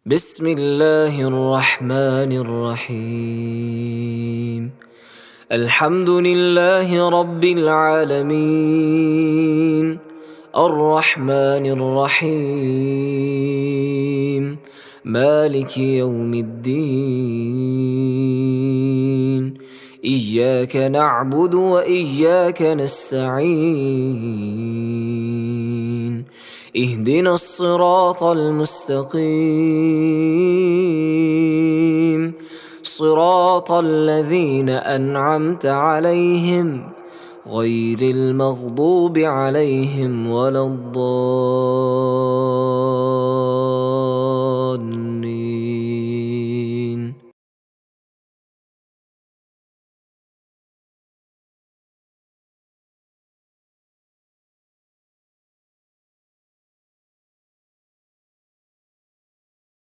بسم الله الرحمن الرحيم. الحمد لله رب العالمين، الرحمن الرحيم، مالك يوم الدين. إياك نعبد وإياك نستعين، اهدنا الصراط المستقيم، صراط الذين أنعمت عليهم غير المغضوب عليهم ولا الضالين.